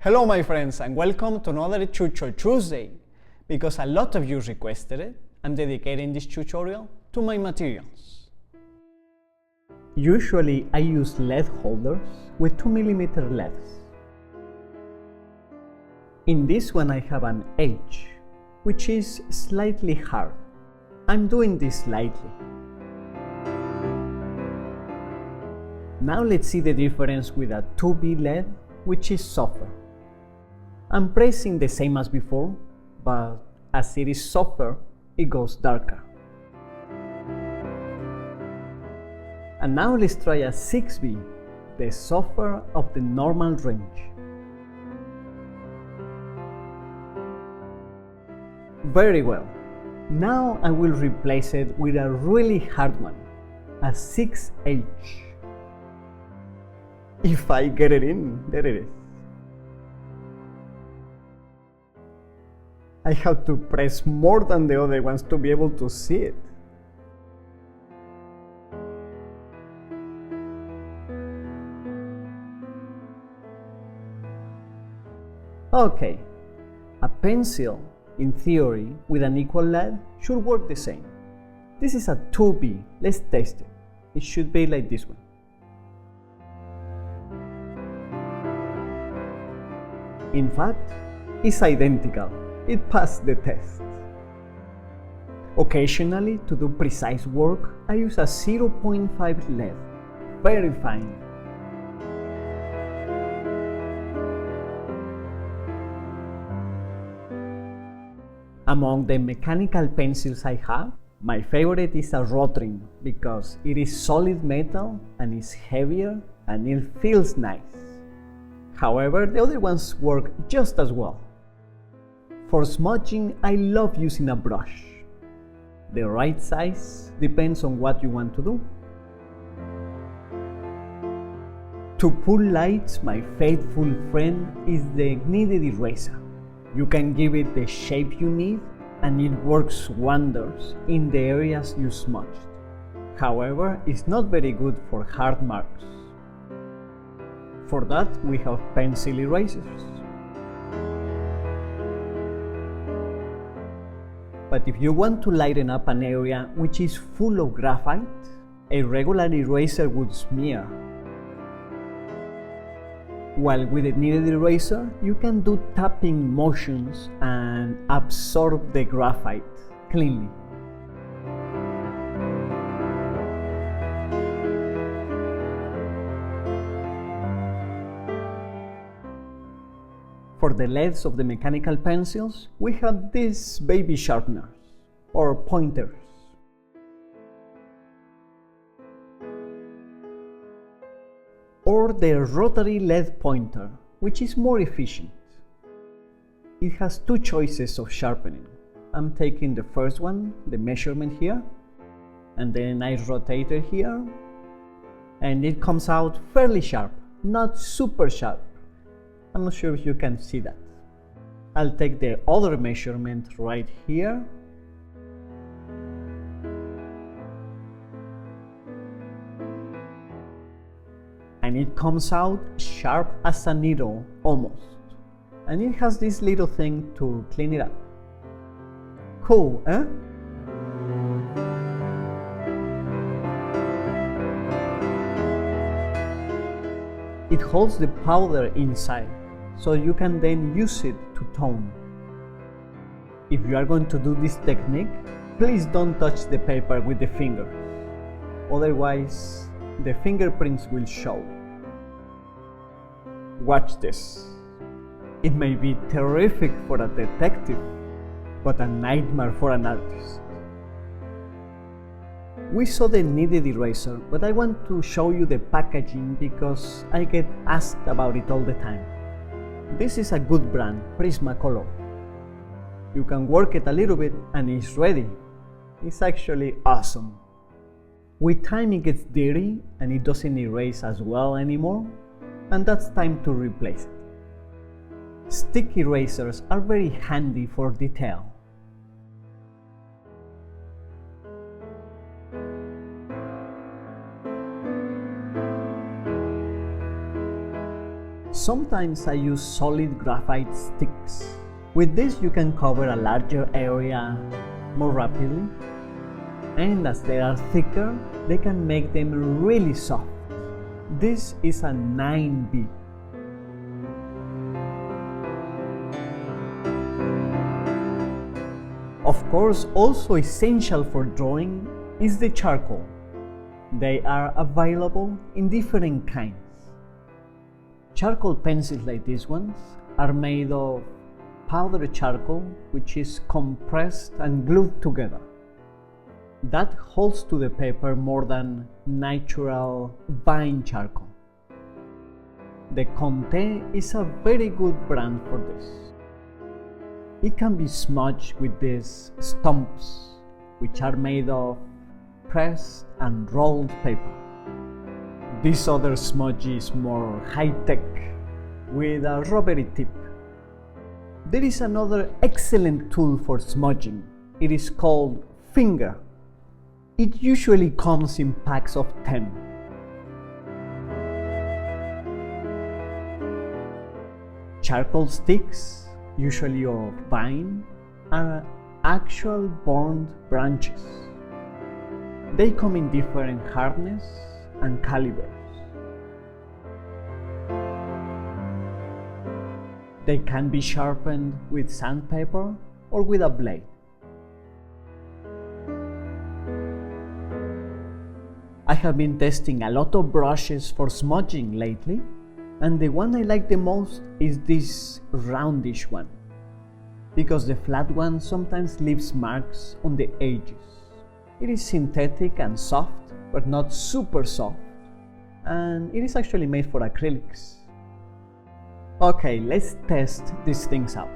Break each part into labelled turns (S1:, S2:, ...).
S1: Hello my friends and welcome to another Tutorial Tuesday. Because a lot of you requested it, I'm dedicating this tutorial to my materials. Usually I use lead holders with 2mm leads. In this one I have an H, which is slightly hard. I'm doing this lightly. Now let's see the difference with a 2B lead, which is softer. I'm pressing the same as before, but as it is softer, it goes darker. And now let's try a 6B, the softer of the normal range. Very well. Now I will replace it with a really hard one, a 6H. If I get it in, there it is. I have to press more than the other ones to be able to see it. Okay, a pencil, in theory, with an equal lead should work the same. This is a 2B, let's test it. It should be like this one. In fact, it's identical. It passed the test. Occasionally, to do precise work, I use a 0.5 lead, very fine. Among the mechanical pencils I have, my favorite is a rotring because it is solid metal and is heavier and it feels nice. However, the other ones work just as well. For smudging, I love using a brush. The right size depends on what you want to do. To pull lights, my faithful friend is the kneaded eraser. You can give it the shape you need and it works wonders in the areas you smudged. However, it's not very good for hard marks. For that, we have pencil erasers. But if you want to lighten up an area which is full of graphite, a regular eraser would smear. While with a kneaded eraser, you can do tapping motions and absorb the graphite cleanly. For the leads of the mechanical pencils, we have these baby sharpeners, or pointers. Or the rotary lead pointer, which is more efficient. It has two choices of sharpening. I'm taking the first one, the measurement here, and then I rotate it here, and it comes out fairly sharp, not super sharp. I'm not sure if you can see that. I'll take the other measurement right here. And it comes out sharp as a needle, almost. And it has this little thing to clean it up. Cool, eh? It holds the powder inside, so you can then use it to tone. If you are going to do this technique, please don't touch the paper with the fingers. Otherwise, the fingerprints will show. Watch this. It may be terrific for a detective, but a nightmare for an artist. We saw the kneaded eraser, but I want to show you the packaging because I get asked about it all the time. This is a good brand, Prismacolor. You can work it a little bit and it's ready. It's actually awesome. With time it gets dirty and it doesn't erase as well anymore, and that's time to replace it. Stick erasers are very handy for detail. Sometimes I use solid graphite sticks. With this you can cover a larger area more rapidly, and as they are thicker, they can make them really soft. This is a 9B. Of course, also essential for drawing is the charcoal. They are available in different kinds. Charcoal pencils like these ones are made of powdered charcoal, which is compressed and glued together. That holds to the paper more than natural vine charcoal. The Conte is a very good brand for this. It can be smudged with these stumps, which are made of pressed and rolled paper. This other smudge is more high-tech, with a rubbery tip. There is another excellent tool for smudging. It is called finger. It usually comes in packs of 10. Charcoal sticks, usually of vine, are actual burned branches. They come in different hardness and calibers. They can be sharpened with sandpaper or with a blade. I have been testing a lot of brushes for smudging lately, and the one I like the most is this roundish one, because the flat one sometimes leaves marks on the edges. It is synthetic and soft, but not super soft, and it is actually made for acrylics. Okay, let's test these things out.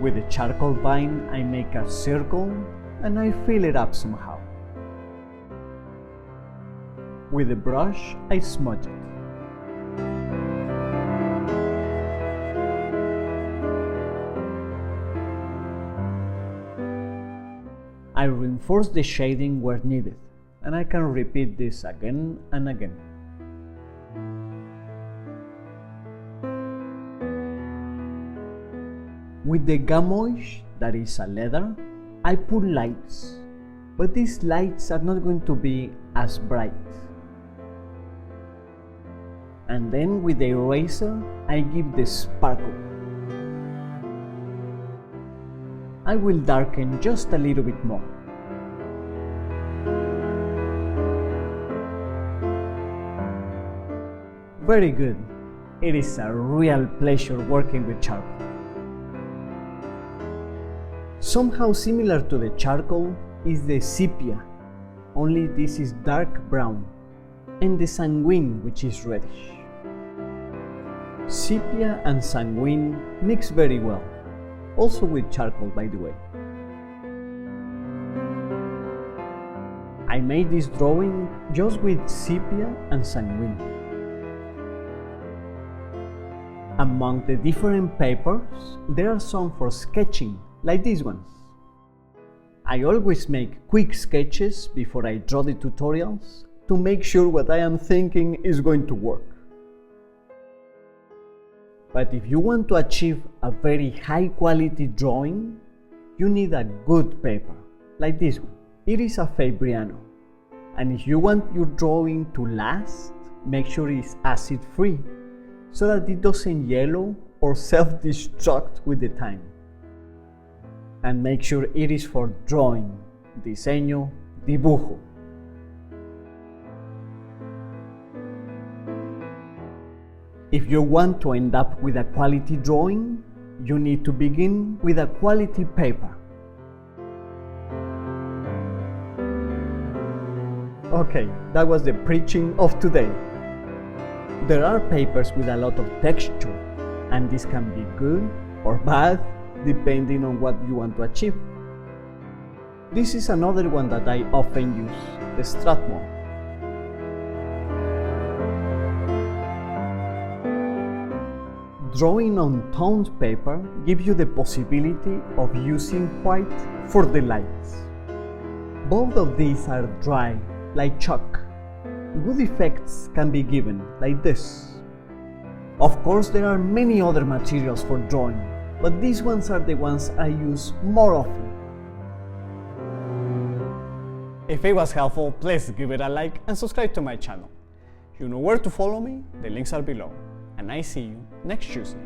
S1: With the charcoal vine, I make a circle and I fill it up somehow. With the brush, I smudge it. I reinforce the shading where needed, and I can repeat this again and again. With the gammoge, that is a leather, I put lights, but these lights are not going to be as bright. And then with the eraser, I give the sparkle. I will darken just a little bit more. Very good. It is a real pleasure working with charcoal. Somehow similar to the charcoal is the sepia, only this is dark brown, and the sanguine, which is reddish. Sepia and sanguine mix very well, also with charcoal, by the way. I made this drawing just with sepia and sanguine. Among the different papers, there are some for sketching, like these ones. I always make quick sketches before I draw the tutorials to make sure what I am thinking is going to work. But if you want to achieve a very high quality drawing, you need a good paper, like this one. It is a Fabriano. And if you want your drawing to last, make sure it's acid free, so that it doesn't yellow or self-destruct with the time. And make sure it is for drawing, diseño, dibujo. If you want to end up with a quality drawing, you need to begin with a quality paper. Okay, that was the preaching of today. There are papers with a lot of texture, and this can be good or bad depending on what you want to achieve. This is another one that I often use, the Strathmore. Drawing on toned paper gives you the possibility of using white for the lights. Both of these are dry, like chalk. Good effects can be given, like this. Of course, there are many other materials for drawing, but these ones are the ones I use more often. If it was helpful, please give it a like and subscribe to my channel. You know where to follow me, the links are below, and I see you next Tuesday.